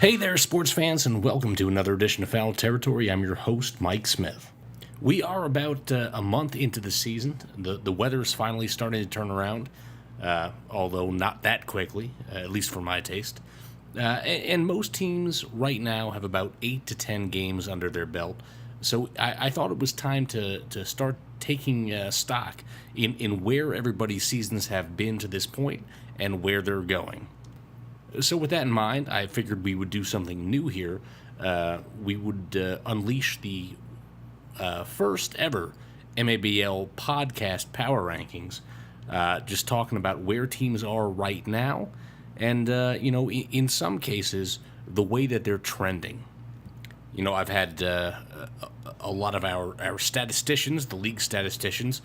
Hey there, sports fans, and welcome to another edition of Foul Territory. I'm your host, Mike Smith. We are about a month into the season. The weather's finally starting to turn around, although not that quickly, at least for my taste. And most teams right now have about 8 to 10 games under their belt. So I thought it was time to start taking stock in where everybody's seasons have been to this point and where they're going. So with that in mind, I figured we would do something new here. We would unleash the first ever MABL podcast power rankings, just talking about where teams are right now, and in some cases, the way that they're trending. I've had a lot of our statisticians, the league statisticians,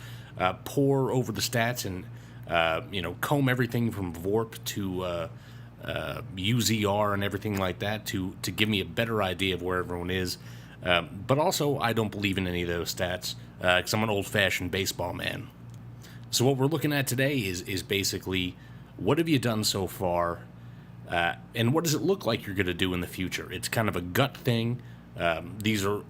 pore over the stats and comb everything from VORP to UZR and everything like that to give me a better idea of where everyone is. But also, I don't believe in any of those stats because I'm an old-fashioned baseball man. So what we're looking at today is basically what have you done so far, and what does it look like you're going to do in the future? It's kind of a gut thing. These are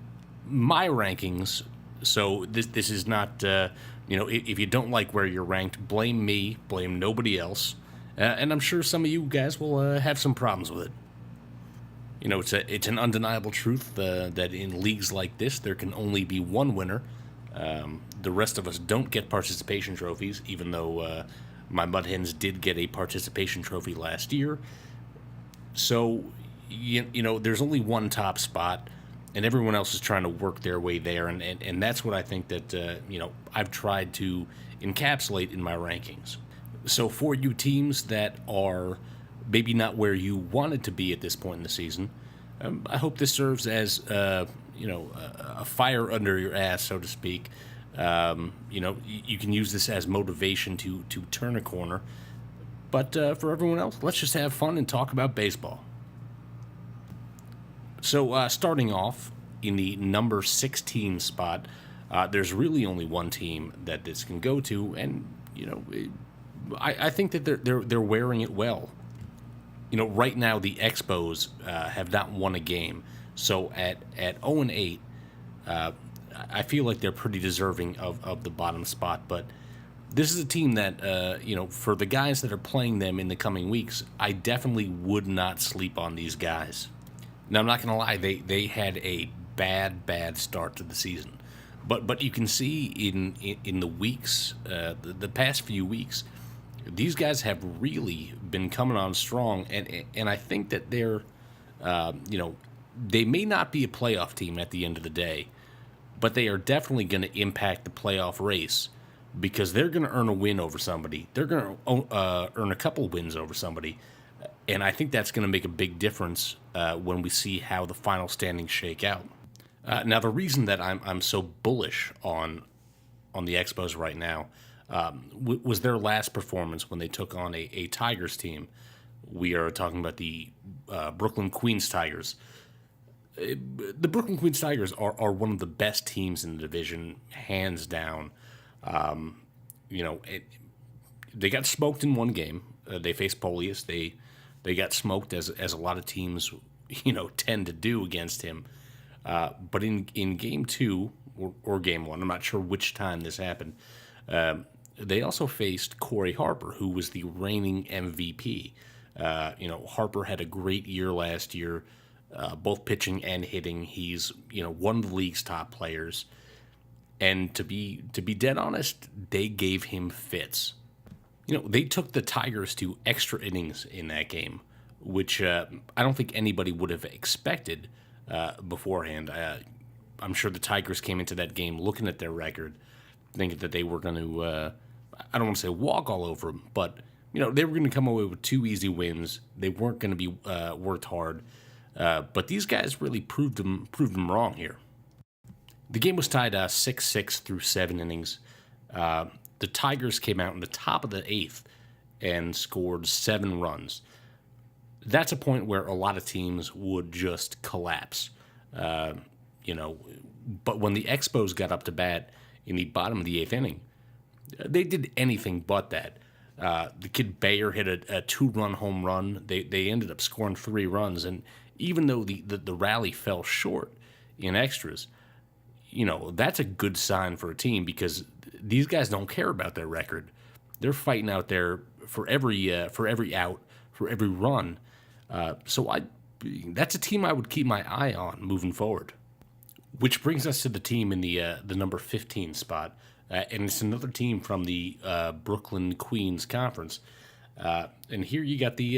my rankings, so this is not, if you don't like where you're ranked, blame me, blame nobody else. And I'm sure some of you guys will have some problems with it. It's an undeniable truth that in leagues like this, there can only be one winner. The rest of us don't get participation trophies, even though my Mud Hens did get a participation trophy last year. So, there's only one top spot, and everyone else is trying to work their way there. And that's what I think that, I've tried to encapsulate in my rankings. So for you teams that are maybe not where you wanted to be at this point in the season, I hope this serves as a fire under your ass, so to speak. You can use this as motivation to turn a corner. But for everyone else, let's just have fun and talk about baseball. So starting off in the number 16 spot, there's really only one team that this can go to, and I think that they're wearing it well. Right now the Expos have not won a game, so at 0-8, I feel like they're pretty deserving of the bottom spot. But this is a team that for the guys that are playing them in the coming weeks, I definitely would not sleep on these guys. Now I'm not gonna lie, they had a bad start to the season, but you can see in the weeks, the past few weeks, these guys have really been coming on strong, and I think that they're, they may not be a playoff team at the end of the day, but they are definitely going to impact the playoff race because they're going to earn a win over somebody. They're going to earn a couple wins over somebody, and I think that's going to make a big difference when we see how the final standings shake out. Now, the reason that I'm so bullish on the Expos right now was their last performance when they took on a Tigers team. We are talking about the Brooklyn Queens Tigers. The Brooklyn Queens Tigers are one of the best teams in the division, hands down. They got smoked in one game. They faced Polius. They got smoked as a lot of teams, tend to do against him. But in game two or game one, I'm not sure which time this happened. They also faced Corey Harper, who was the reigning MVP. Harper had a great year last year, both pitching and hitting. He's one of the league's top players, and to be dead honest, they gave him fits. They took the Tigers to extra innings in that game, which I don't think anybody would have expected beforehand. I'm sure the Tigers came into that game looking at their record, thinking that they were going to, I don't want to say walk all over them, but, they were going to come away with 2 easy wins. They weren't going to be worked hard. But these guys really proved them wrong here. The game was tied 6-6 through 7 innings. The Tigers came out in the top of the 8th and scored 7 runs. That's a point where a lot of teams would just collapse. But when the Expos got up to bat in the bottom of the 8th inning, they did anything but that. The kid Bayer hit a 2-run home run. They ended up scoring 3 runs, and even though the rally fell short in extras, that's a good sign for a team because these guys don't care about their record. They're fighting out there for every out, for every run. That's a team I would keep my eye on moving forward. Which brings us to the team in the number 15 spot, and it's another team from the Brooklyn Queens Conference. And here you got the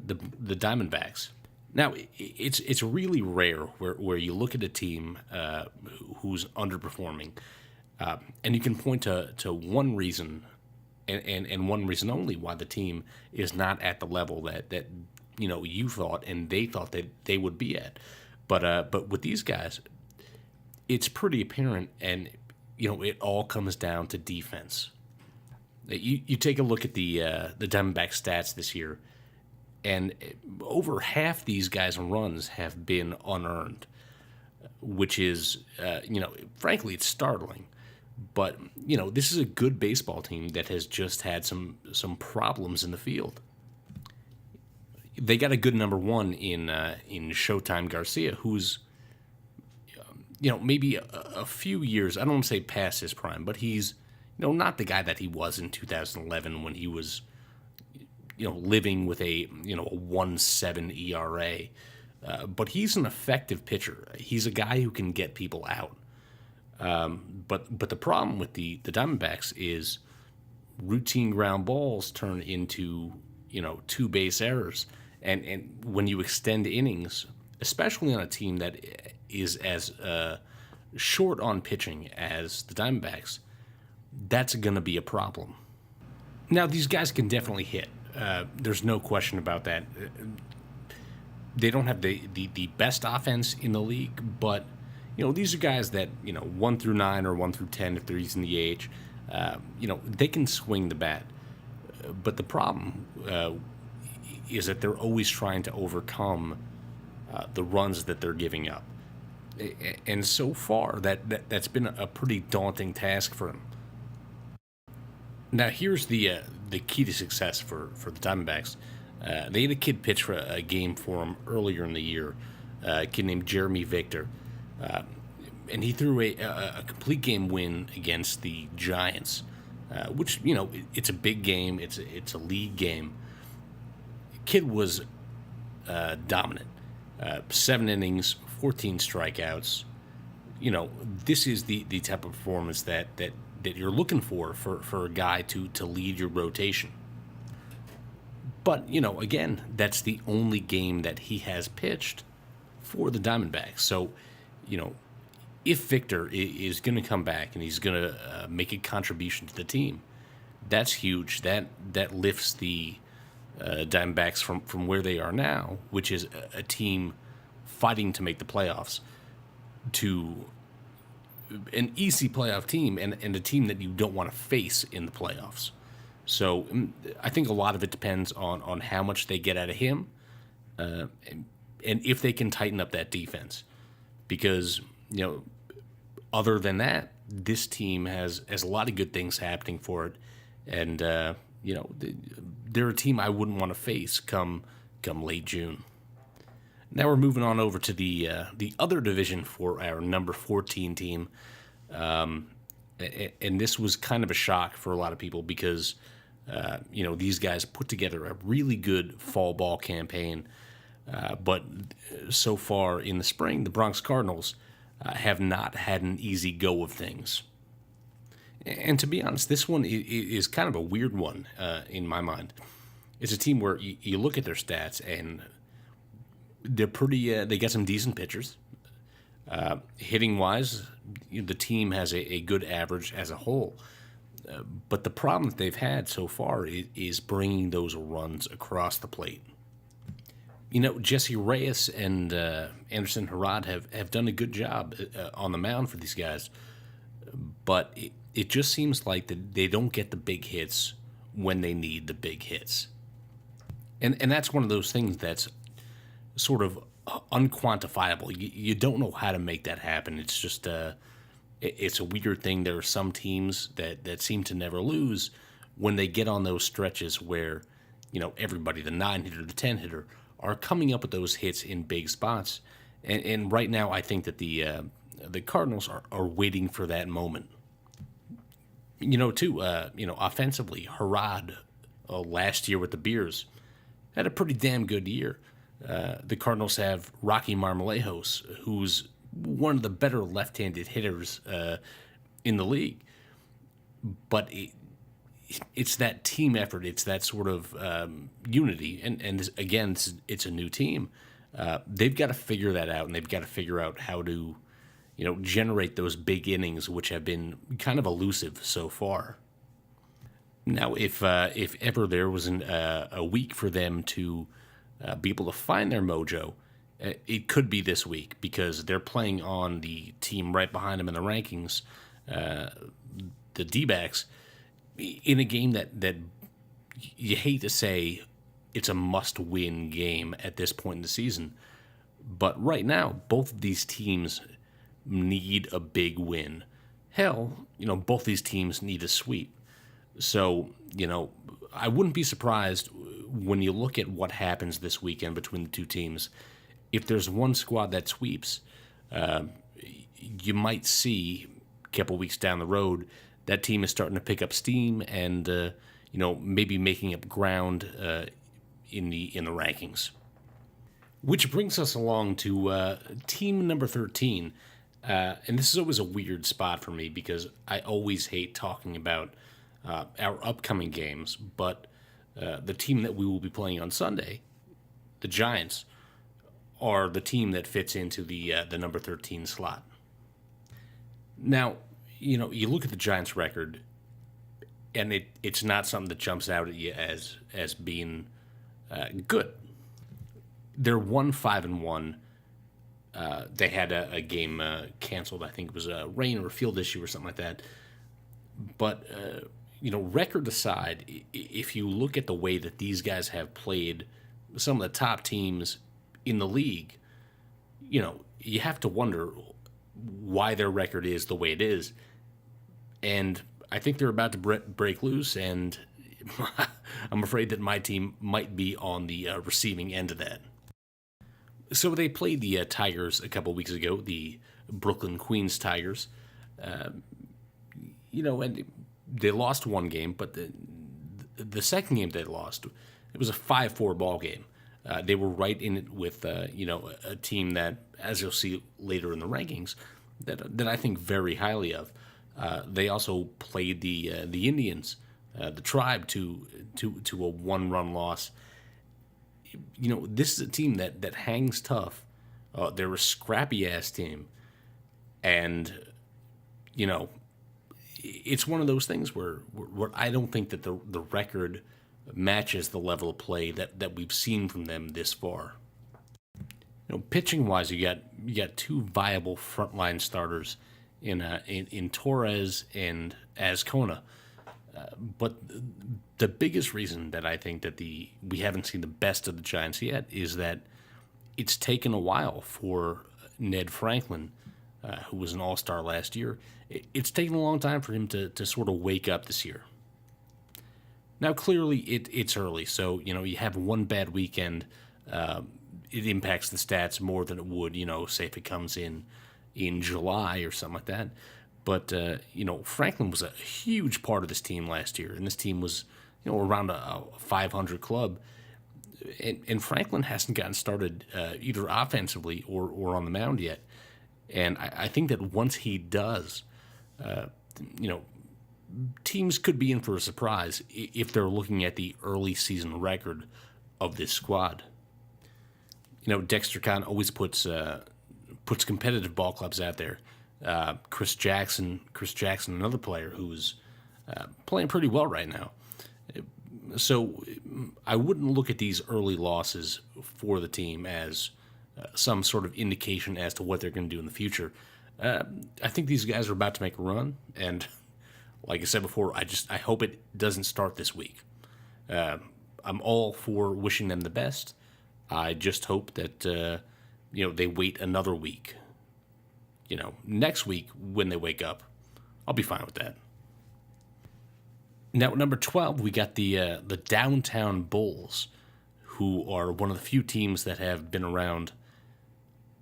Diamondbacks. Now it's really rare where you look at a team who's underperforming, and you can point to one reason, and one reason only why the team is not at the level that you thought and they thought that they would be at. But with these guys, it's pretty apparent, and it all comes down to defense. You take a look at the Diamondback stats this year, and over half these guys' runs have been unearned, which is, frankly, it's startling. But this is a good baseball team that has just had some problems in the field. They got a good number one in Showtime Garcia, who's maybe a few years, I don't want to say past his prime, but he's, not the guy that he was in 2011 when he was, living with a 1.7 ERA. But he's an effective pitcher. He's a guy who can get people out. But the problem with the Diamondbacks is routine ground balls turn into, two base errors. And when you extend innings, especially on a team that is as short on pitching as the Diamondbacks, that's going to be a problem. Now, these guys can definitely hit. There's no question about that. They don't have the best offense in the league, but, these are guys that, 1 through 9 or 1 through 10, if they're using the AH, they can swing the bat. But the problem is that they're always trying to overcome the runs that they're giving up. And so far, that's been a pretty daunting task for them. Now, here's the key to success for the Diamondbacks. They had a kid pitch for a game for them earlier in the year, a kid named Jeremy Victor. And he threw a complete game win against the Giants, which, it's a big game. It's a league game. Kid was dominant. 7 innings, 14 strikeouts. This is the type of performance that you're looking for a guy to lead your rotation. But, again, that's the only game that he has pitched for the Diamondbacks. So, if Victor is going to come back and he's going to make a contribution to the team, that's huge. That lifts the Diamondbacks from where they are now, which is a team fighting to make the playoffs, to an easy playoff team and a team that you don't want to face in the playoffs. So I think a lot of it depends on how much they get out of him and if they can tighten up that defense. Because, other than that, this team has a lot of good things happening for it. And, they're a team I wouldn't want to face come late June. Now we're moving on over to the other division for our number 14 team. And this was kind of a shock for a lot of people because, these guys put together a really good fall ball campaign. But so far in the spring, the Bronx Cardinals have not had an easy go of things. And to be honest, this one is kind of a weird one in my mind. It's a team where you look at their stats and they're pretty. They got some decent pitchers. Hitting wise, the team has a good average as a whole. But the problem that they've had so far is bringing those runs across the plate. Jesse Reyes and Anderson Harrod have done a good job on the mound for these guys. But it just seems like that they don't get the big hits when they need the big hits. And that's one of those things that's sort of unquantifiable. You don't know how to make that happen. It's just it's a weird thing. There are some teams that seem to never lose when they get on those stretches where, everybody, the 9-hitter, the 10-hitter, are coming up with those hits in big spots. And right now, I think that the Cardinals are waiting for that moment. Offensively, Harrod last year with the Beers had a pretty damn good year. The Cardinals have Rocky Marmolejos, who's one of the better left-handed hitters in the league. But it's that team effort. It's that sort of unity. And again, it's a new team. They've got to figure that out, and they've got to figure out how to, generate those big innings, which have been kind of elusive so far. Now, if ever there was a week for them to be able to find their mojo, it could be this week, because they're playing on the team right behind them in the rankings, the D-backs, in a game that you hate to say it's a must-win game at this point in the season. But right now, both of these teams need a big win. Hell, both these teams need a sweep. So, I wouldn't be surprised when you look at what happens this weekend between the two teams. If there's one squad that sweeps, you might see a couple weeks down the road that team is starting to pick up steam and maybe making up ground in the rankings. Which brings us along to team number 13. And this is always a weird spot for me, because I always hate talking about our upcoming games, but the team that we will be playing on Sunday, the Giants, are the team that fits into the number 13 slot. Now, you look at the Giants' record, and it's not something that jumps out at you as being good. They're 1-5-1. They had a game canceled. I think it was a rain or a field issue or something like that. But record aside, if you look at the way that these guys have played some of the top teams in the league, you have to wonder why their record is the way it is. And I think they're about to break loose, and I'm afraid that my team might be on the receiving end of that. So they played the Tigers a couple weeks ago, the Brooklyn Queens Tigers. And they lost one game, but the second game they lost, it was a 5-4 ball game. They were right in it with a team that, as you'll see later in the rankings, that I think very highly of. They also played the Indians, the Tribe, to a one-run loss. This is a team that hangs tough. They're a scrappy-ass team. And, it's one of those things where I don't think that the record matches the level of play that we've seen from them this far. Pitching-wise, you got two viable frontline starters in Torres and Azcona. But the biggest reason that I think that we haven't seen the best of the Giants yet is that it's taken a while for Ned Franklin, who was an all-star last year. It's taken a long time for him to sort of wake up this year. Now, clearly, it's early, so you have one bad weekend. It impacts the stats more than it would, say if it comes in July or something like that. But, Franklin was a huge part of this team last year, and this team was, around a 500 club. And Franklin hasn't gotten started either offensively or on the mound yet. And I think that once he does, teams could be in for a surprise if they're looking at the early season record of this squad. Dexter Kahn always puts competitive ball clubs out there. Chris Jackson, another player who's playing pretty well right now. So I wouldn't look at these early losses for the team as some sort of indication as to what they're going to do in the future. I think these guys are about to make a run, and like I said before, I hope it doesn't start this week. I'm all for wishing them the best. I just hope that they wait another week. Next week when they wake up, I'll be fine with that. Now, at number 12, we got the Downtown Bulls, who are one of the few teams that have been around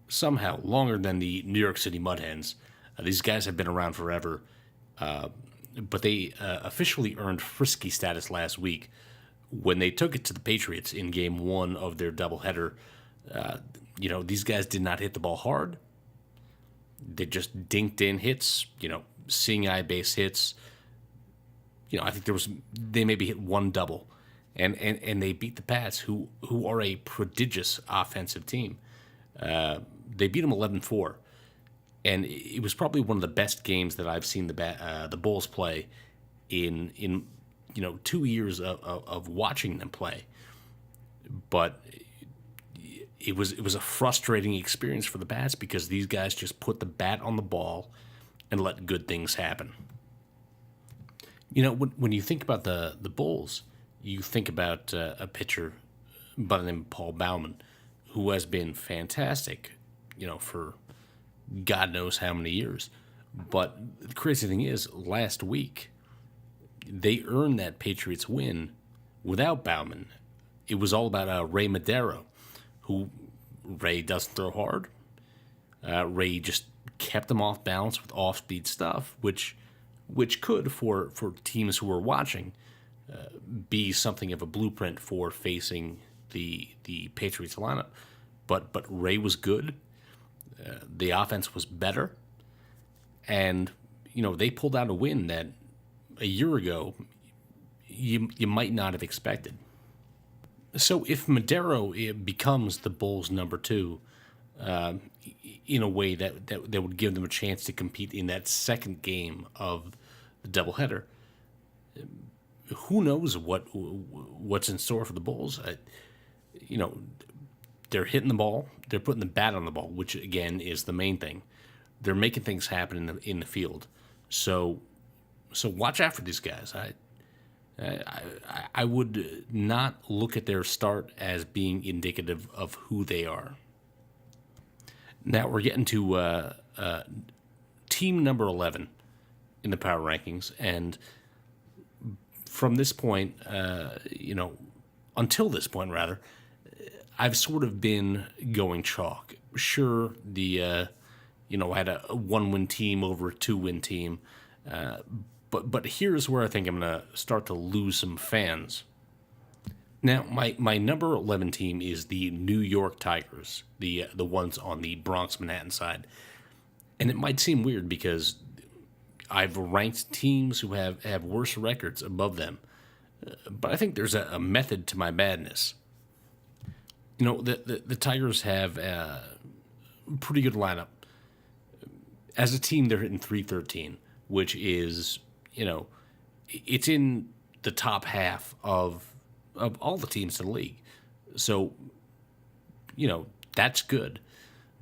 somehow longer than the New York City Mud Hens. These guys have been around forever, but they officially earned frisky status last week when they took it to the Patriots in Game 1 of their doubleheader. These guys did not hit the ball hard. They just dinked in hits, seeing eye base hits. I think they maybe hit one double, and they beat the Pats, who are a prodigious offensive team. They beat them 11-4, and it was probably one of the best games that I've seen the Bulls play in 2 years of watching them play. But it was a frustrating experience for the Pats because these guys just put the bat on the ball and let good things happen. When you think about the Bulls, you think about a pitcher by the name of Paul Baumann, who has been fantastic, for God knows how many years. But the crazy thing is, last week, they earned that Patriots win without Baumann. It was all about Ray Madero, who Ray doesn't throw hard. Ray just kept them off balance with off-speed stuff, which could, for teams who are watching, be something of a blueprint for facing the Patriots lineup. But Ray was good. The offense was better. And, they pulled out a win that a year ago you might not have expected. So if Madero becomes the Bulls' number 2, in a way that would give them a chance to compete in that second game of the doubleheader, who knows what's in store for the Bulls? They're hitting the ball, they're putting the bat on the ball, which again is the main thing. They're making things happen in the field. So watch out for these guys. I would not look at their start as being indicative of who they are. Now we're getting to team number 11 in the power rankings, and from this point, until this point rather, I've sort of been going chalk. Sure, I had a 1-win team over a 2-win team, but here's where I think I'm going to start to lose some fans. Now, my number 11 team is the New York Tigers, the ones on the Bronx Manhattan side. And it might seem weird because I've ranked teams who have worse records above them. But I think there's a method to my madness. The Tigers have a pretty good lineup. As a team, they're hitting .313, which is, it's in the top half of all the teams in the league. So, that's good.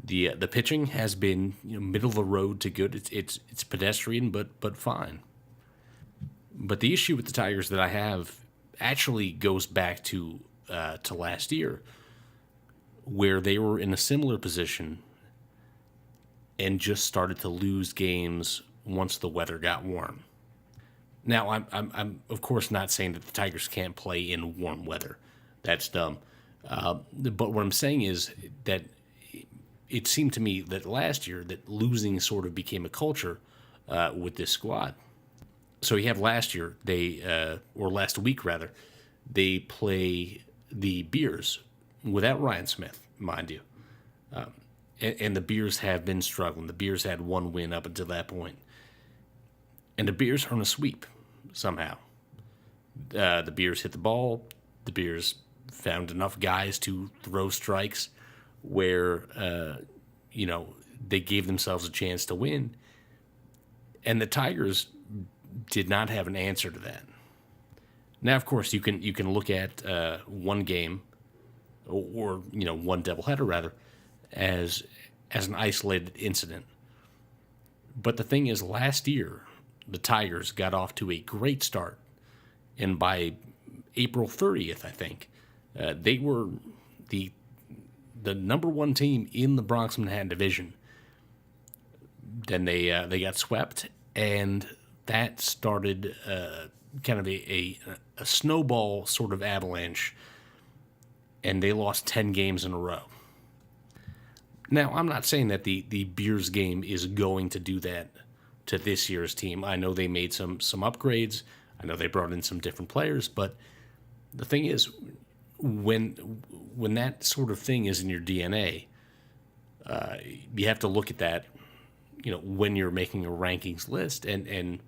The pitching has been middle of the road to good. It's pedestrian, but fine. But the issue with the Tigers that I have actually goes back to last year, where they were in a similar position and just started to lose games once the weather got warm. Now, I'm of course not saying that the Tigers can't play in warm weather. That's dumb. But what I'm saying is that it seemed to me that last year that losing sort of became a culture with this squad. So you have last year, or last week rather, they play the Bears without Ryan Smith, mind you. And the Bears have been struggling. The Bears had one win up until that point. And the Bears are on a sweep somehow. The Bears hit the ball. The Bears found enough guys to throw strikes where, they gave themselves a chance to win. And the Tigers did not have an answer to that. Now, of course, you can look at one game or one doubleheader rather as an isolated incident. But the thing is, last year the Tigers got off to a great start, and by April 30th, I think, they were the number one team in the Bronx Manhattan division. Then they got swept, and that started kind of a snowball sort of avalanche and they lost 10 games in a row. Now, I'm not saying that the Bears game is going to do that to this year's team. I know they made some upgrades. I know they brought in some different players, but the thing is, when that sort of thing is in your DNA, you have to look at that, when you're making a rankings list, and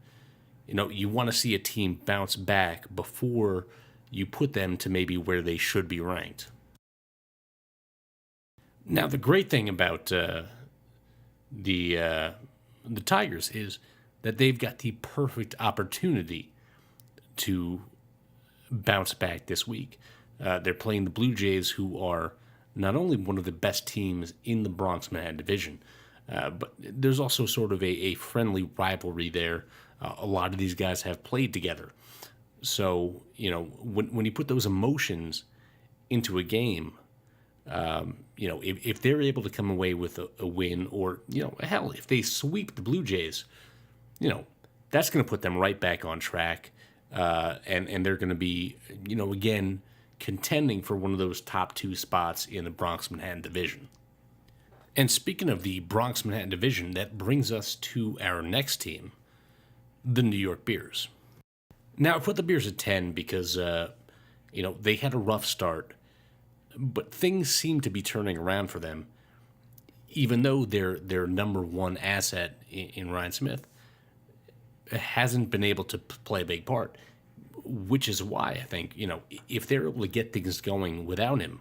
you want to see a team bounce back before you put them to maybe where they should be ranked. Now, the great thing about the Tigers is that they've got the perfect opportunity to bounce back this week. They're playing the Blue Jays, who are not only one of the best teams in the Bronx Manhattan division, but there's also sort of a friendly rivalry there. A lot of these guys have played together. So, when you put those emotions into a game, if they're able to come away with a win, or, hell, if they sweep the Blue Jays, that's going to put them right back on track. And they're going to be, again, contending for one of those top 2 spots in the Bronx Manhattan division. And speaking of the Bronx Manhattan division, that brings us to our next team, the New York Bears. Now, I put the Bears at 10 because, they had a rough start, but things seem to be turning around for them, even though their number one asset in Ryan Smith hasn't been able to play a big part, which is why I think, if they're able to get things going without him,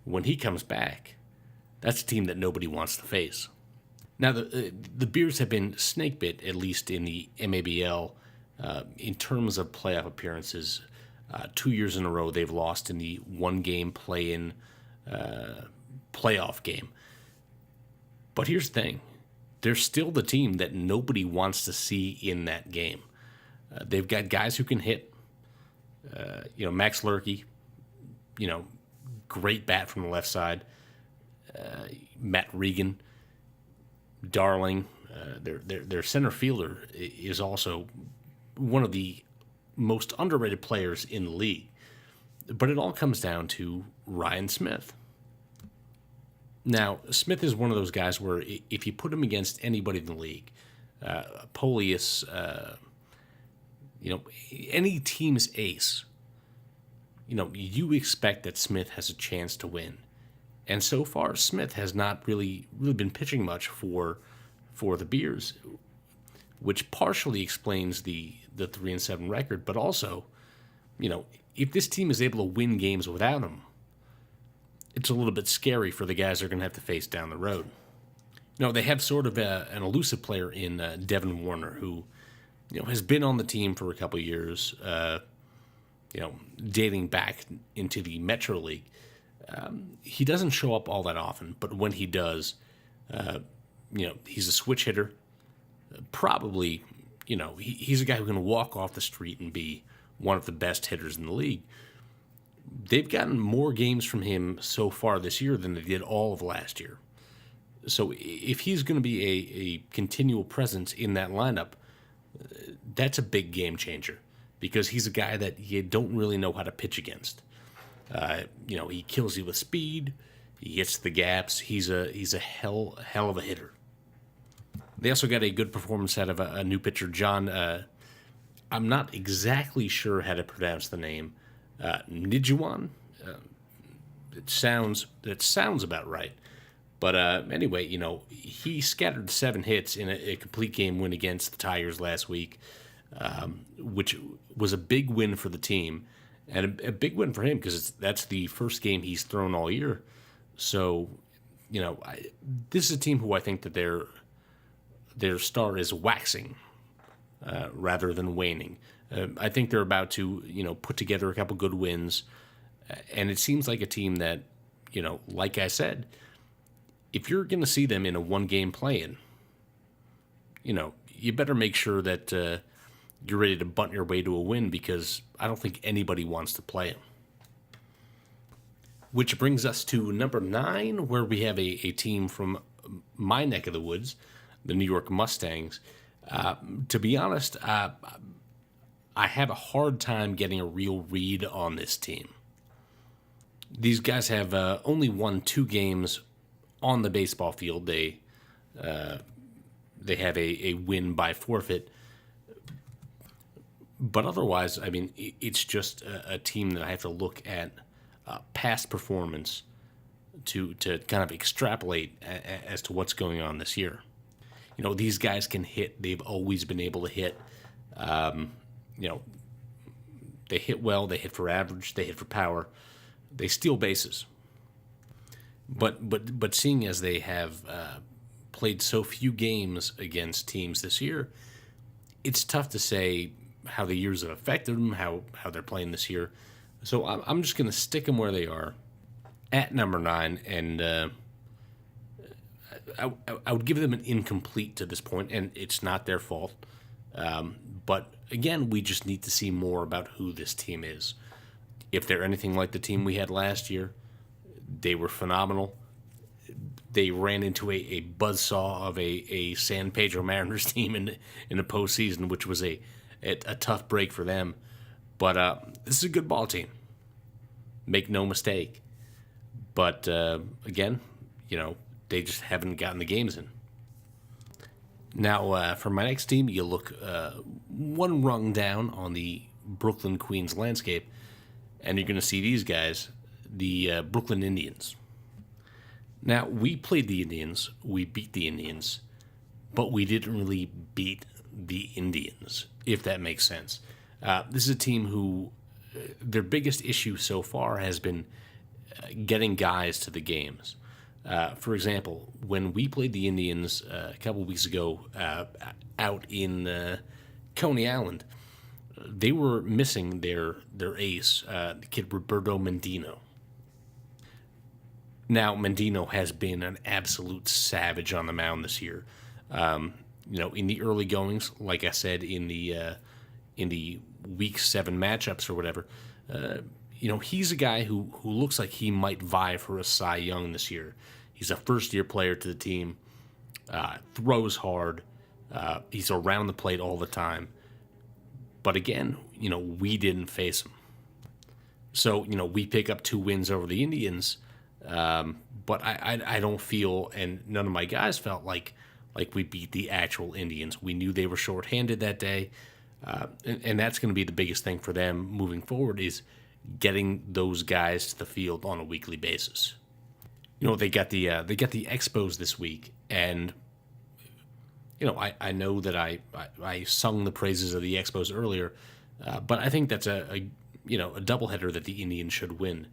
when he comes back, that's a team that nobody wants to face. Now, the Bears have been snakebit, at least in the MABL, in terms of playoff appearances. 2 years in a row, they've lost in the one-game play-in playoff game. But here's the thing. They're still the team that nobody wants to see in that game. They've got guys who can hit. Max Lurkey, great bat from the left side. Matt Regan, Darling, their center fielder is also one of the most underrated players in the league. But it all comes down to Ryan Smith. Now, Smith is one of those guys where if you put him against anybody in the league, Polius, any team's ace, you expect that Smith has a chance to win. And so far, Smith has not really been pitching much for the Bears, which partially explains the 3-7 record. But also, if this team is able to win games without him, it's a little bit scary for the guys they're going to have to face down the road. They have sort of an elusive player in Devin Warner, who, has been on the team for a couple of years, dating back into the Metro League. He doesn't show up all that often, but when he does, he's a switch hitter. Probably, he's a guy who can walk off the street and be one of the best hitters in the league. They've gotten more games from him so far this year than they did all of last year. So if he's going to be a continual presence in that lineup, that's a big game changer, because he's a guy that you don't really know how to pitch against. He kills you with speed. He hits the gaps. He's a hell of a hitter. They also got a good performance out of a new pitcher, John. I'm not exactly sure how to pronounce the name. Nijuan. It sounds about right. But anyway, he scattered 7 hits in a complete game win against the Tigers last week, which was a big win for the team, and a big win for him because that's the first game he's thrown all year. So, this is a team who I think that their star is waxing rather than waning. I think they're about to, put together a couple good wins, and it seems like a team that, like I said, if you're going to see them in a one-game play-in, you better make sure that you're ready to bunt your way to a win, because I don't think anybody wants to play them. Which brings us to number 9, where we have a team from my neck of the woods, the New York Mustangs. To be honest, I have a hard time getting a real read on this team. These guys have only won 2 games on the baseball field. They have a win by forfeit. But otherwise, I mean, it's just a team that I have to look at past performance to kind of extrapolate as to what's going on this year. You know, these guys can hit. They've always been able to hit. You know, they hit well. They hit for average. They hit for power. They steal bases. But seeing as they have played so few games against teams this year, it's tough to say how the years have affected them, how they're playing this year. So I'm just going to stick them where they are at number 9, and I would give them an incomplete to this point, and it's not their fault. But again, we just need to see more about who this team is. If they're anything like the team we had last year, they were phenomenal. They ran into a buzzsaw of a San Pedro Mariners team in the postseason, which was a tough break for them. But this is a good ball team. Make no mistake. But again, you know, they just haven't gotten the games in. Now, for my next team, you look one rung down on the Brooklyn Queens landscape, and you're going to see these guys, the Brooklyn Indians. Now, we played the Indians, we beat the Indians, but we didn't really beat the Indians, if that makes sense. This is a team who, their biggest issue so far has been getting guys to the games. For example, when we played the Indians a couple weeks ago out in Coney Island, they were missing their ace, the kid Roberto Mendino. Now, Mendino has been an absolute savage on the mound this year. You know, in the early goings, like I said, in the Week 7 matchups or whatever, you know, he's a guy who looks like he might vie for a Cy Young this year. He's a first-year player to the team, throws hard, he's around the plate all the time. But again, you know, we didn't face him. So, you know, we pick up 2 wins over the Indians, but I don't feel, and none of my guys felt like we beat the actual Indians. We knew they were shorthanded that day, and that's going to be the biggest thing for them moving forward is getting those guys to the field on a weekly basis. You know, they got the Expos this week, and you know, I know that I sung the praises of the Expos earlier, but I think that's a doubleheader that the Indians should win.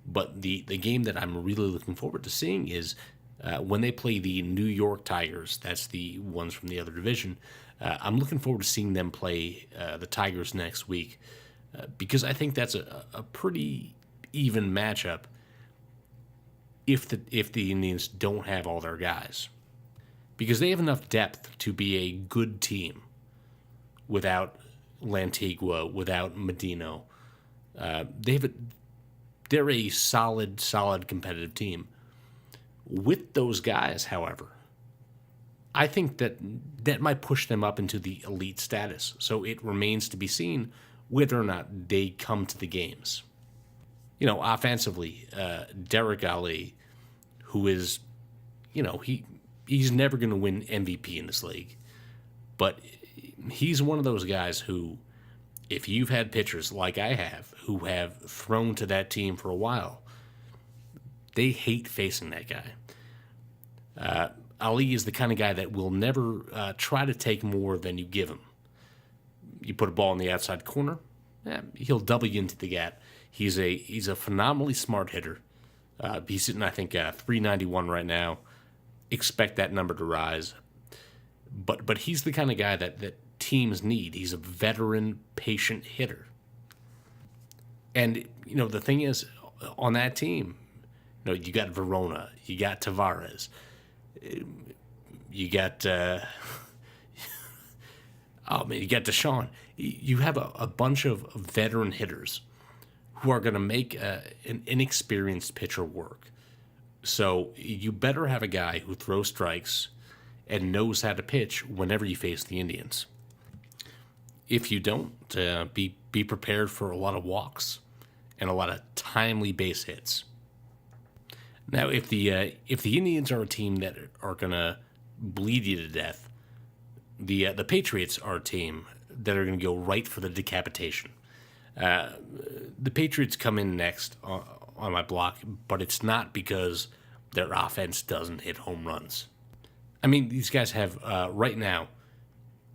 But the game that I'm really looking forward to seeing is when they play the New York Tigers. That's the ones from the other division. I'm looking forward to seeing them play the Tigers next week because I think that's a pretty even matchup if the Indians don't have all their guys. Because they have enough depth to be a good team without Lantigua, without Medino. They're a solid competitive team. With those guys, however, I think that might push them up into the elite status. So it remains to be seen whether or not they come to the games. You know, offensively, Derek Ali, who is, you know, he's never going to win MVP in this league. But he's one of those guys who, if you've had pitchers like I have, who have thrown to that team for a while, they hate facing that guy. Ali is the kind of guy that will never try to take more than you give him. You put a ball in the outside corner, he'll double you into the gap. He's a phenomenally smart hitter. He's sitting, I think, 391 right now. Expect that number to rise. But he's the kind of guy that teams need. He's a veteran, patient hitter. And, you know, the thing is, on that team, you know, you got Verona, you got Tavares, you got, you got Deshaun. You have a bunch of veteran hitters who are going to make an inexperienced pitcher work. So you better have a guy who throws strikes and knows how to pitch whenever you face the Indians. If you don't, be prepared for a lot of walks and a lot of timely base hits. Now, if the Indians are a team that are gonna bleed you to death, the Patriots are a team that are gonna go right for the decapitation. The Patriots come in next on my block, but it's not because their offense doesn't hit home runs. I mean, these guys have right now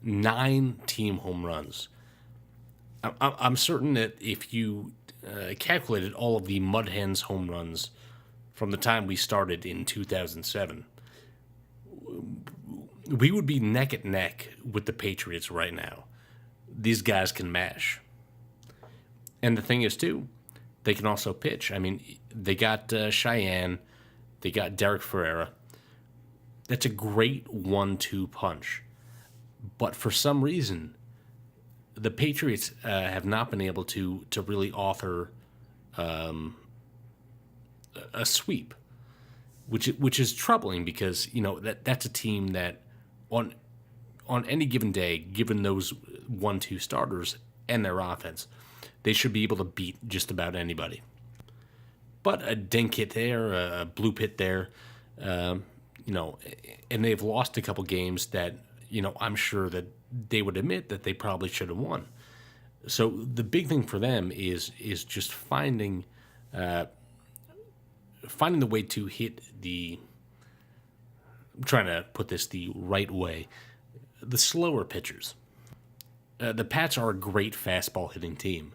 9 team home runs. I'm certain that if you calculated all of the Mud Hens home runs from the time we started in 2007, we would be neck and neck with the Patriots right now. These guys can mash. And the thing is, too, they can also pitch. I mean, they got Cheyenne, they got Derek Ferreira. That's a great 1-2 punch. But for some reason, the Patriots have not been able to really offer a sweep, which is troubling because that's a team that on any given day, given those 1-2 starters and their offense, they should be able to beat just about anybody. But a dink hit there, a blue pit there, and they've lost a couple games that I'm sure that they would admit that they probably should have won. So the big thing for them is just finding the way to hit I'm trying to put this the right way, the slower pitchers. The Pats are a great fastball hitting team,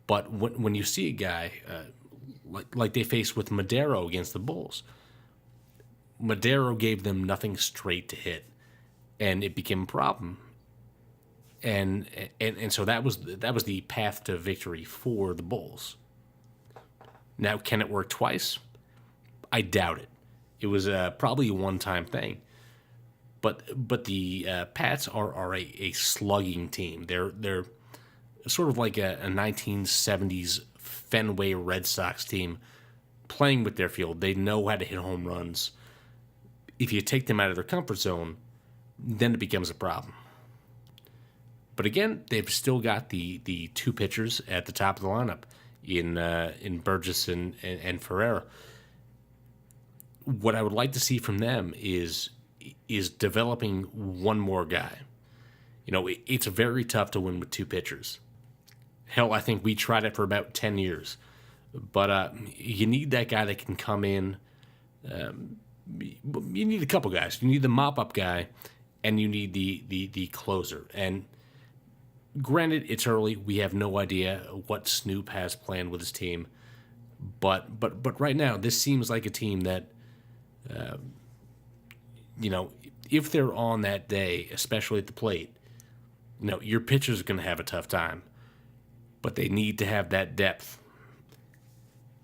but when you see a guy like they faced with Madero against the Bulls, Madero gave them nothing straight to hit, and it became a problem. And so that was the path to victory for the Bulls. Now, can it work twice? I doubt it. It was probably a one-time thing. But the Pats are a slugging team. They're sort of like a 1970s Fenway Red Sox team playing with their field. They know how to hit home runs. If you take them out of their comfort zone, then it becomes a problem. But again, they've still got the 2 pitchers at the top of the lineup in Burgess and Ferreira. What I would like to see from them is developing one more guy. It's very tough to win with 2 pitchers. Hell, I think we tried it for about 10 years. But you need that guy that can come in. You need a couple guys. You need the mop-up guy, and you need the closer. And granted, it's early. We have no idea what Snoop has planned with his team. But right now, this seems like a team that, if they're on that day, especially at the plate, your pitchers are going to have a tough time. But they need to have that depth.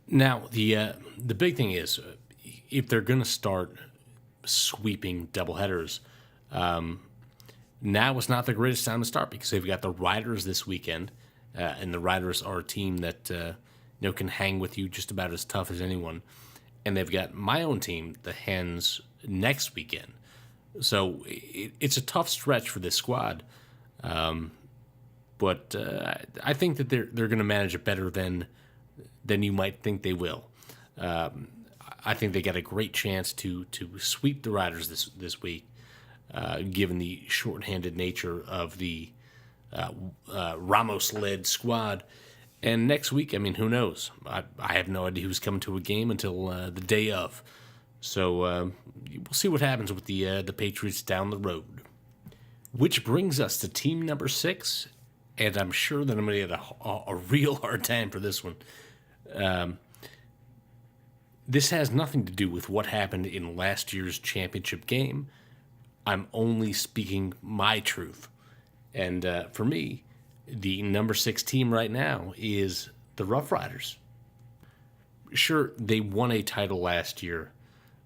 Now, the big thing is, if they're going to start sweeping doubleheaders, now is not the greatest time to start because they've got the Riders this weekend, and the Riders are a team that can hang with you just about as tough as anyone. And they've got my own team, the Hens, next weekend. So it's a tough stretch for this squad, but I think that they're going to manage it better than you might think they will. I think they got a great chance to sweep the Riders this week, given the shorthanded nature of the Ramos-led squad. And next week, I mean, who knows? I have no idea who's coming to a game until the day of. So we'll see what happens with the Patriots down the road. Which brings us to team number 6, and I'm sure that I'm going to get a real hard time for this one. This has nothing to do with what happened in last year's championship game. I'm only speaking my truth. And for me, the number 6 team right now is the Rough Riders. Sure, they won a title last year,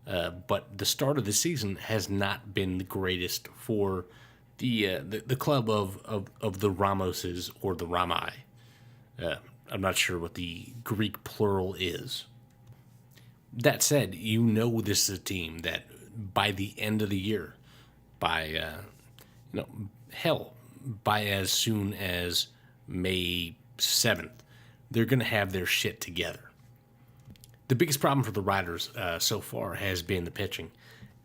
but the start of the season has not been the greatest for the club of the Ramoses or the Ramai. I'm not sure what the Greek plural is. That said, this is a team that by the end of the year, by as soon as May 7th, they're going to have their shit together. The biggest problem for the Riders so far has been the pitching.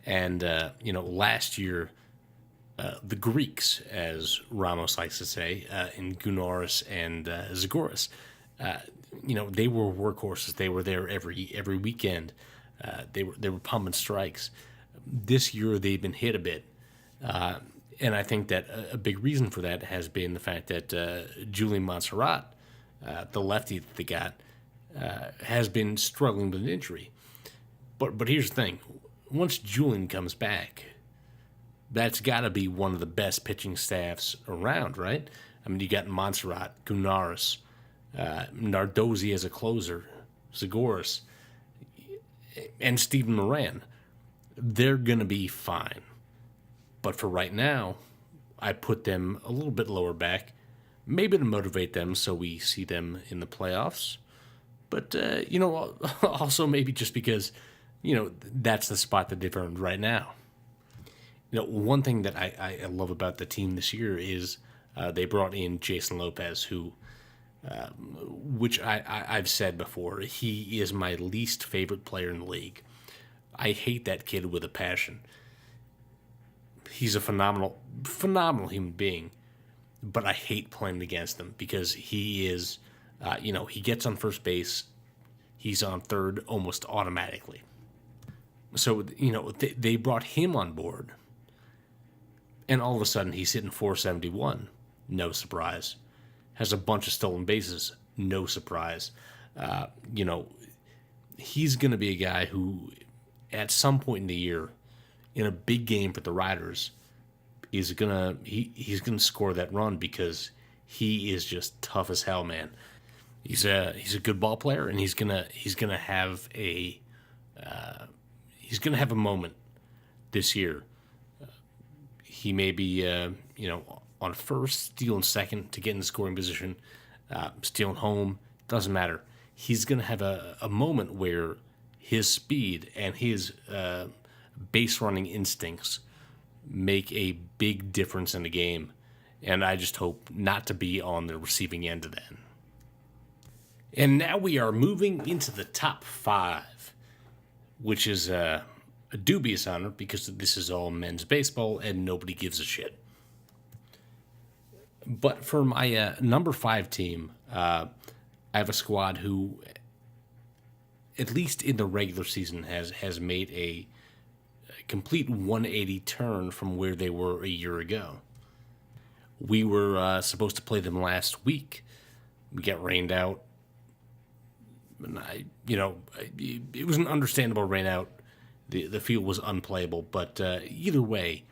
And, last year, the Greeks, as Ramos likes to say, in Gunaris and Zagoras, they were workhorses. They were there every weekend. They were pumping strikes. This year, they've been hit a bit. And I think that a big reason for that has been the fact that Julian Montserrat, the lefty that they got, has been struggling with an injury. But here's the thing. Once Julian comes back, that's got to be one of the best pitching staffs around, right? I mean, you got Montserrat, Gunaris, Nardozzi as a closer, Zagoras, and Steven Moran. They're going to be fine. But for right now, I put them a little bit lower back, maybe to motivate them so we see them in the playoffs. But, also maybe just because, that's the spot that they've earned right now. One thing that I love about the team this year is they brought in Jason Lopez, who, which I've said before, he is my least favorite player in the league. I hate that kid with a passion. He's a phenomenal human being, but I hate playing against him because he is, he gets on first base, he's on third almost automatically. So, they brought him on board, and all of a sudden he's hitting 471. No surprise. Has a bunch of stolen bases. No surprise. He's going to be a guy who, at some point in the year, in a big game for the Riders, he's gonna score that run because he is just tough as hell, man. He's a good ball player, and he's gonna have a moment this year. He may be on first, stealing second to get in the scoring position, stealing home, doesn't matter. He's gonna have a moment where his speed and his base running instincts make a big difference in the game, and I just hope not to be on the receiving end of that. And now we are moving into the top 5, which is a dubious honor because this is all men's baseball and nobody gives a shit. But for my number 5 team, I have a squad who, at least in the regular season, has made a complete 180 turn from where they were a year ago. We were supposed to play them last week. We got rained out. And it was an understandable rain out. The field was unplayable, but either way,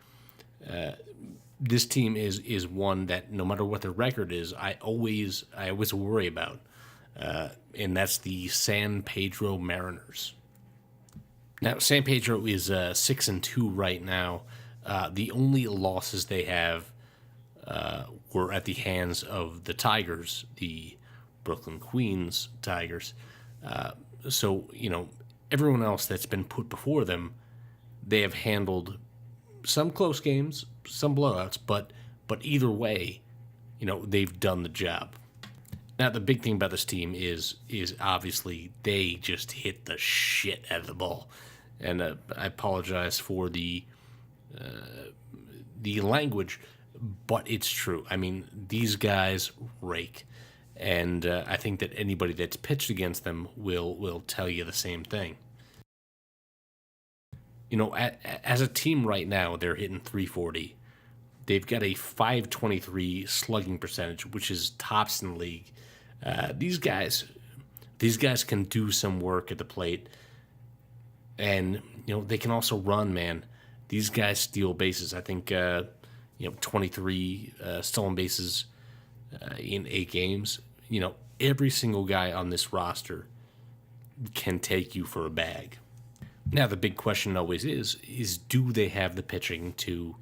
this team is one that no matter what their record is, I always worry about, and that's the San Pedro Mariners. Now, San Pedro is 6-2 right now. The only losses they have were at the hands of the Tigers, the Brooklyn Queens Tigers. So everyone else that's been put before them, they have handled some close games, some blowouts, but either way, they've done the job. Now, the big thing about this team is obviously they just hit the shit out of the ball. And I apologize for the language, but it's true. I mean, these guys rake, and I think that anybody that's pitched against them will tell you the same thing. As a team right now, they're hitting 340. They've got a 523 slugging percentage, which is tops in the league. These guys can do some work at the plate. And, they can also run, man. These guys steal bases. I think, 23 stolen bases in 8 games. Every single guy on this roster can take you for a bag. Now, the big question always is do they have the pitching to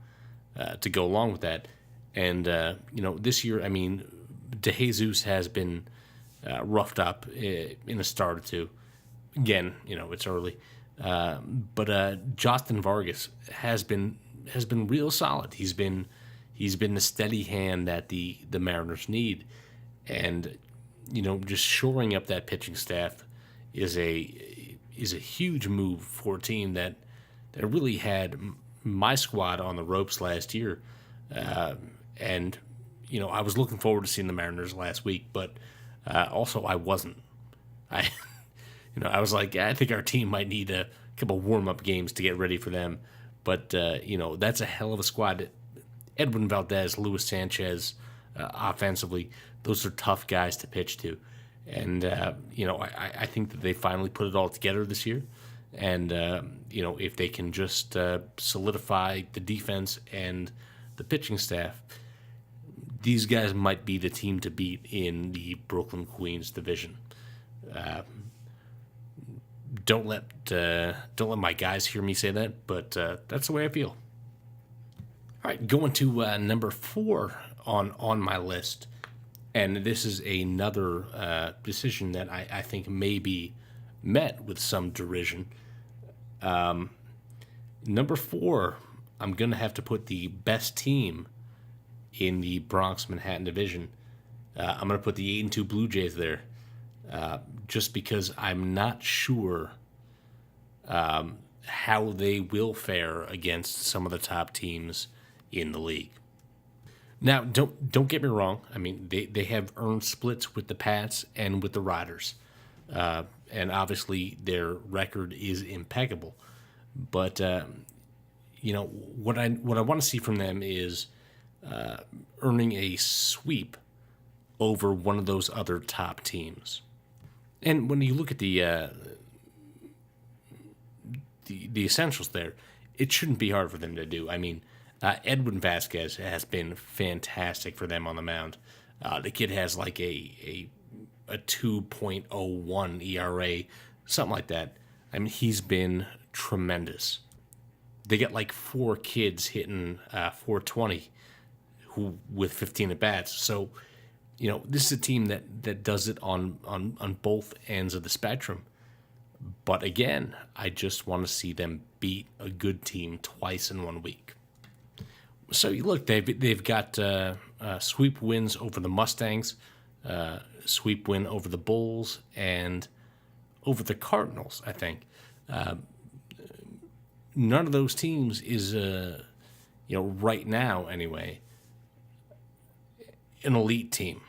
go along with that? And, this year, I mean, DeJesus has been roughed up in a start or two. Again, it's early. But Justin Vargas has been real solid. He's been the steady hand that the Mariners need, and just shoring up that pitching staff is a huge move for a team that really had my squad on the ropes last year. And I was looking forward to seeing the Mariners last week, but also I wasn't. I I was like, I think our team might need a couple warm-up games to get ready for them. But, that's a hell of a squad. Edwin Valdez, Luis Sanchez, offensively, those are tough guys to pitch to. And, I think that they finally put it all together this year. And, if they can just solidify the defense and the pitching staff, these guys might be the team to beat in the Brooklyn Queens division. Don't let my guys hear me say that, but that's the way I feel. All right, going to number 4 on my list, and this is another decision that I think may be met with some derision. Number 4, I'm going to have to put the best team in the Bronx-Manhattan division. I'm going to put the 8-2 Blue Jays there. Just because I'm not sure how they will fare against some of the top teams in the league. Now, don't get me wrong. I mean, they have earned splits with the Pats and with the Riders, and obviously their record is impeccable. But what I want to see from them is earning a sweep over one of those other top teams. And when you look at the essentials there, it shouldn't be hard for them to do. I mean, Edwin Vasquez has been fantastic for them on the mound. The kid has like a 2.01 ERA, something like that. I mean, he's been tremendous. They got like 4 kids hitting 420 with 15 at bats. So, this is a team that does it on both ends of the spectrum. But again, I just want to see them beat a good team twice in 1 week. So you look, they've got sweep wins over the Mustangs, sweep win over the Bulls, and over the Cardinals, I think. None of those teams is, right now anyway, an elite team.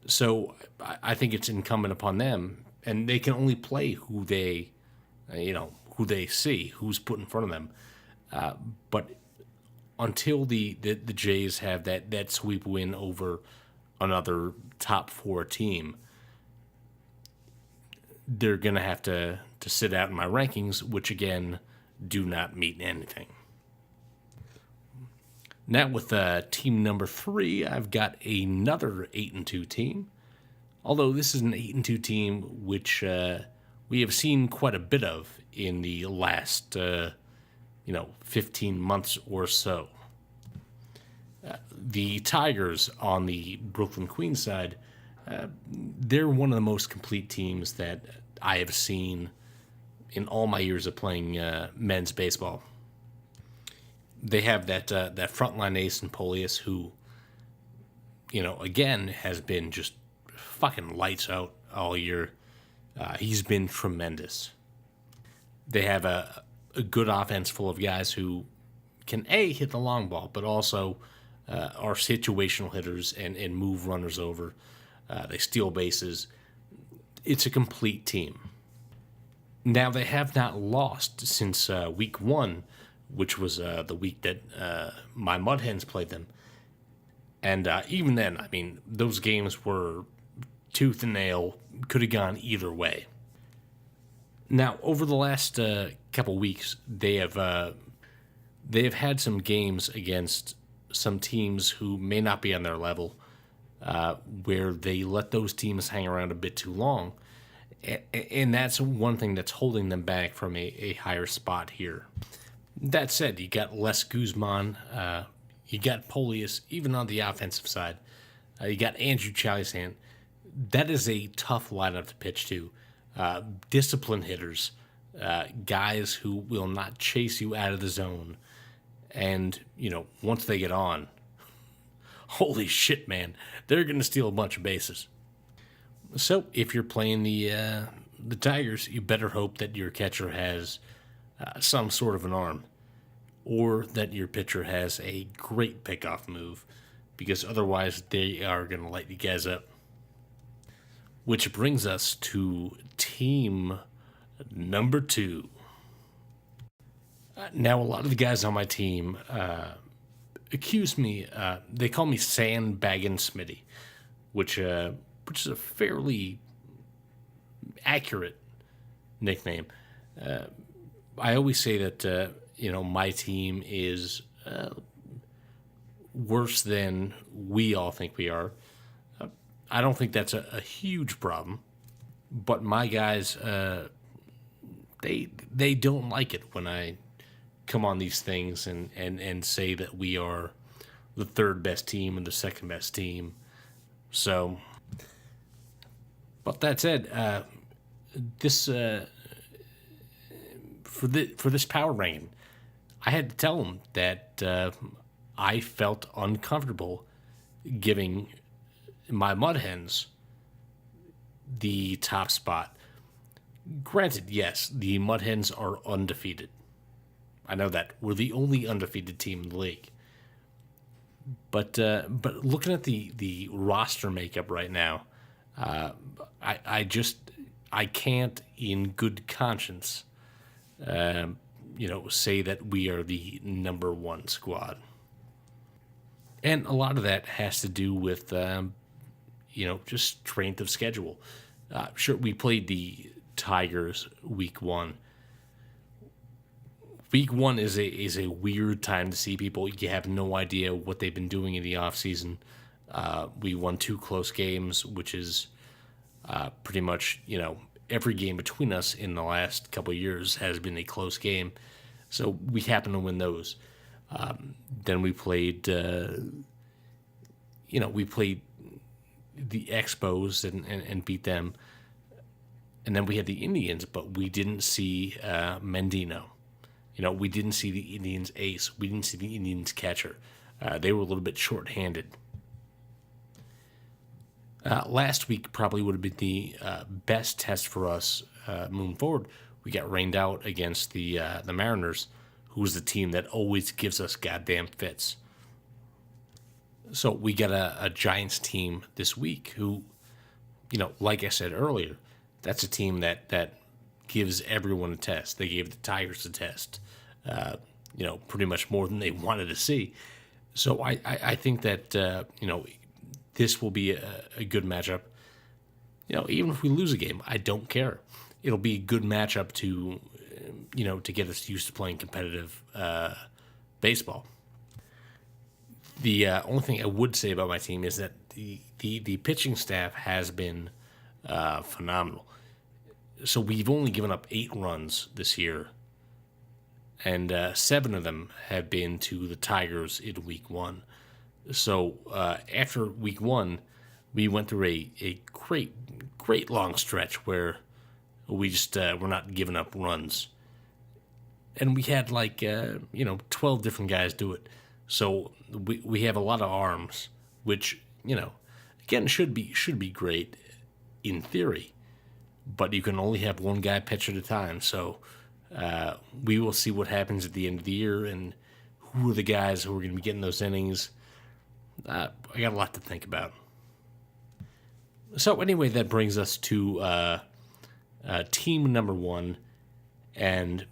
So I think it's incumbent upon them, and they can only play who they see, who's put in front of them. But until the Jays have that sweep win over another top 4 team, they're going to have to sit out in my rankings, which again do not mean anything. Now with team number 3, I've got another 8-2 team. Although this is an 8-2 team which we have seen quite a bit of in the last 15 months or so. The Tigers on the Brooklyn Queens side, they're one of the most complete teams that I have seen in all my years of playing men's baseball. They have that frontline ace in Polius, who, again, has been just fucking lights out all year. He's been tremendous. They have a good offense full of guys who can hit the long ball, but also are situational hitters and move runners over. They steal bases. It's a complete team. Now, they have not lost since week 1, which was the week that my Mud Hens played them. And even then, I mean, those games were tooth and nail, could have gone either way. Now, over the last couple weeks, they have had some games against some teams who may not be on their level, where they let those teams hang around a bit too long. And that's one thing that's holding them back from a higher spot here. That said, you got Les Guzman, you got Polius, even on the offensive side. You got Andrew Chalisan. That is a tough lineup to pitch to. Disciplined hitters, guys who will not chase you out of the zone. And, once they get on, holy shit, man, they're going to steal a bunch of bases. So if you're playing the Tigers, you better hope that your catcher has some sort of an arm, or that your pitcher has a great pickoff move, because otherwise they are going to light you guys up. Which brings us to team number 2. Now, a lot of the guys on my team accuse me. They call me Sandbaggin' Smitty, which is a fairly accurate nickname. I always say that my team is worse than we all think we are. I don't think that's a huge problem, but my guys, they don't like it when I come on these things and say that we are the third best team and the second best team. So, but that said, this for this power ranking, I had to tell them that I felt uncomfortable giving my Mud Hens the top spot. Granted, yes, the Mud Hens are undefeated. I know that. We're the only undefeated team in the league. But looking at the roster makeup right now, I can't in good conscience say that we are the number 1 squad. And a lot of that has to do with just strength of schedule. Sure, we played the Tigers week 1. Week 1 is a weird time to see people. You have no idea what they've been doing in the offseason. We won 2 close games, which is pretty much, every game between us in the last couple of years has been a close game. So we happen to win those. Then we played, we played the Expos and beat them. And then we had the Indians, but we didn't see Mendino. We didn't see the Indians' ace. We didn't see the Indians' catcher. They were a little bit short-handed. Last week probably would have been the best test for us moving forward. We got rained out against the Mariners, who is the team that always gives us goddamn fits. So we got a Giants team this week who, like I said earlier, that's a team that gives everyone a test. They gave the Tigers a test, pretty much more than they wanted to see. So I think that, this will be a good matchup. Even if we lose a game, I don't care. It'll be a good matchup to get us used to playing competitive baseball. The only thing I would say about my team is that the pitching staff has been phenomenal. So we've only given up 8 runs this year, and 7 of them have been to the Tigers in week 1. So after week 1, we went through a great long stretch where we just were not giving up runs. And we had 12 different guys do it. So we have a lot of arms, which, again, should be great in theory. But you can only have one guy pitch at a time. So we will see what happens at the end of the year and who are the guys who are going to be getting those innings. I got a lot to think about. So anyway, that brings us to team number 1. And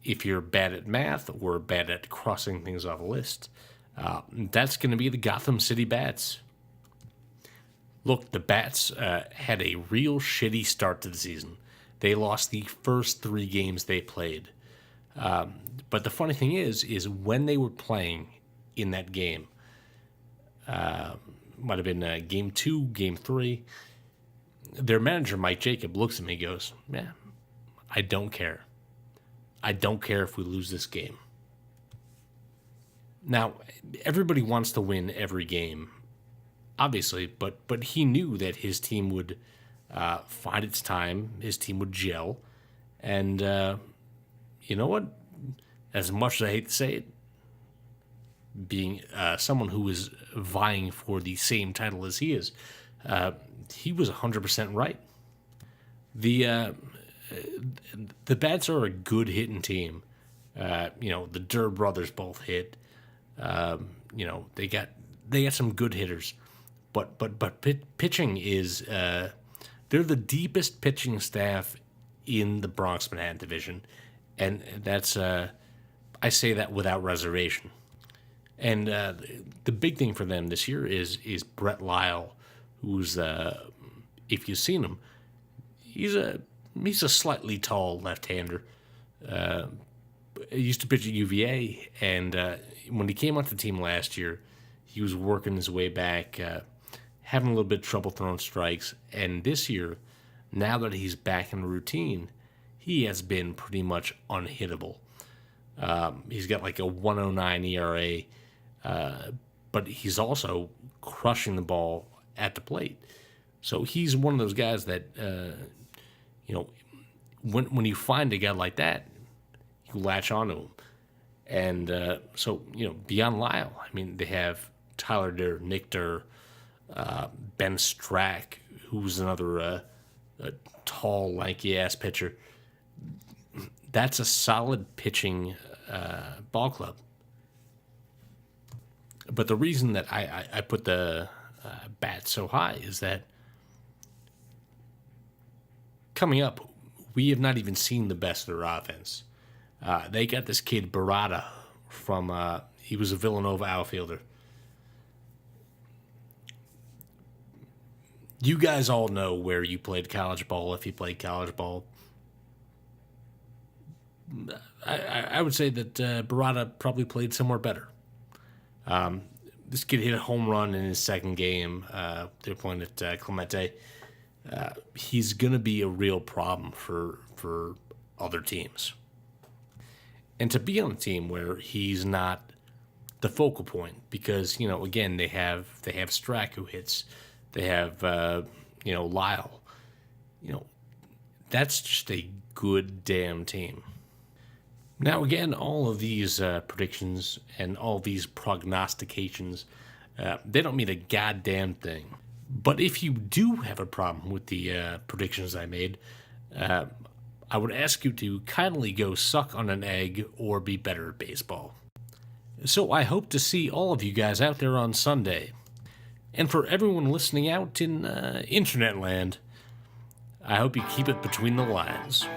if you're bad at math or bad at crossing things off a list, that's going to be the Gotham City Bats. Look, the Bats had a real shitty start to the season. They lost the first 3 games they played. But the funny thing is when they were playing in that game, might have been game 2, game 3, their manager, Mike Jacob, looks at me and goes, "Yeah, I don't care. I don't care if we lose this game." Now, everybody wants to win every game, obviously, but he knew that his team would find its time, his team would gel, and you know what? As much as I hate to say it, being someone who is vying for the same title as he is, he was 100% right. The the Bats are a good hitting team. The Durr brothers both hit. They got some good hitters, but pitching is they're the deepest pitching staff in the Bronx Manhattan division, and that's I say that without reservation. And the big thing for them this year is Brett Lyle, who's if you've seen him, he's a slightly tall left-hander. He used to pitch at UVA, and when he came onto the team last year, he was working his way back, having a little bit of trouble throwing strikes. And this year, now that he's back in the routine, he has been pretty much unhittable. He's got like a 109 ERA, but he's also crushing the ball at the plate. So he's one of those guys that, when you find a guy like that, you latch onto him. And beyond Lyle, I mean, they have Tyler Durr, Nick Durr, Ben Strack, who's another a tall, lanky-ass pitcher. That's a solid pitching ball club. But the reason that I put the Bats so high is that coming up, we have not even seen the best of their offense. They got this kid, Barada, from, he was a Villanova outfielder. You guys all know where you played college ball, if you played college ball. I would say that Barada probably played somewhere better. This kid hit a home run in his second game. They're playing at Clemente. He's going to be a real problem for other teams. And to be on a team where he's not the focal point, because, again, they have Strack who hits. They have, Lyle. That's just a good damn team. Now, again, all of these predictions and all these prognostications, they don't mean a goddamn thing. But if you do have a problem with the predictions I made, I would ask you to kindly go suck on an egg or be better at baseball. So I hope to see all of you guys out there on Sunday. And for everyone listening out in internet land, I hope you keep it between the lines.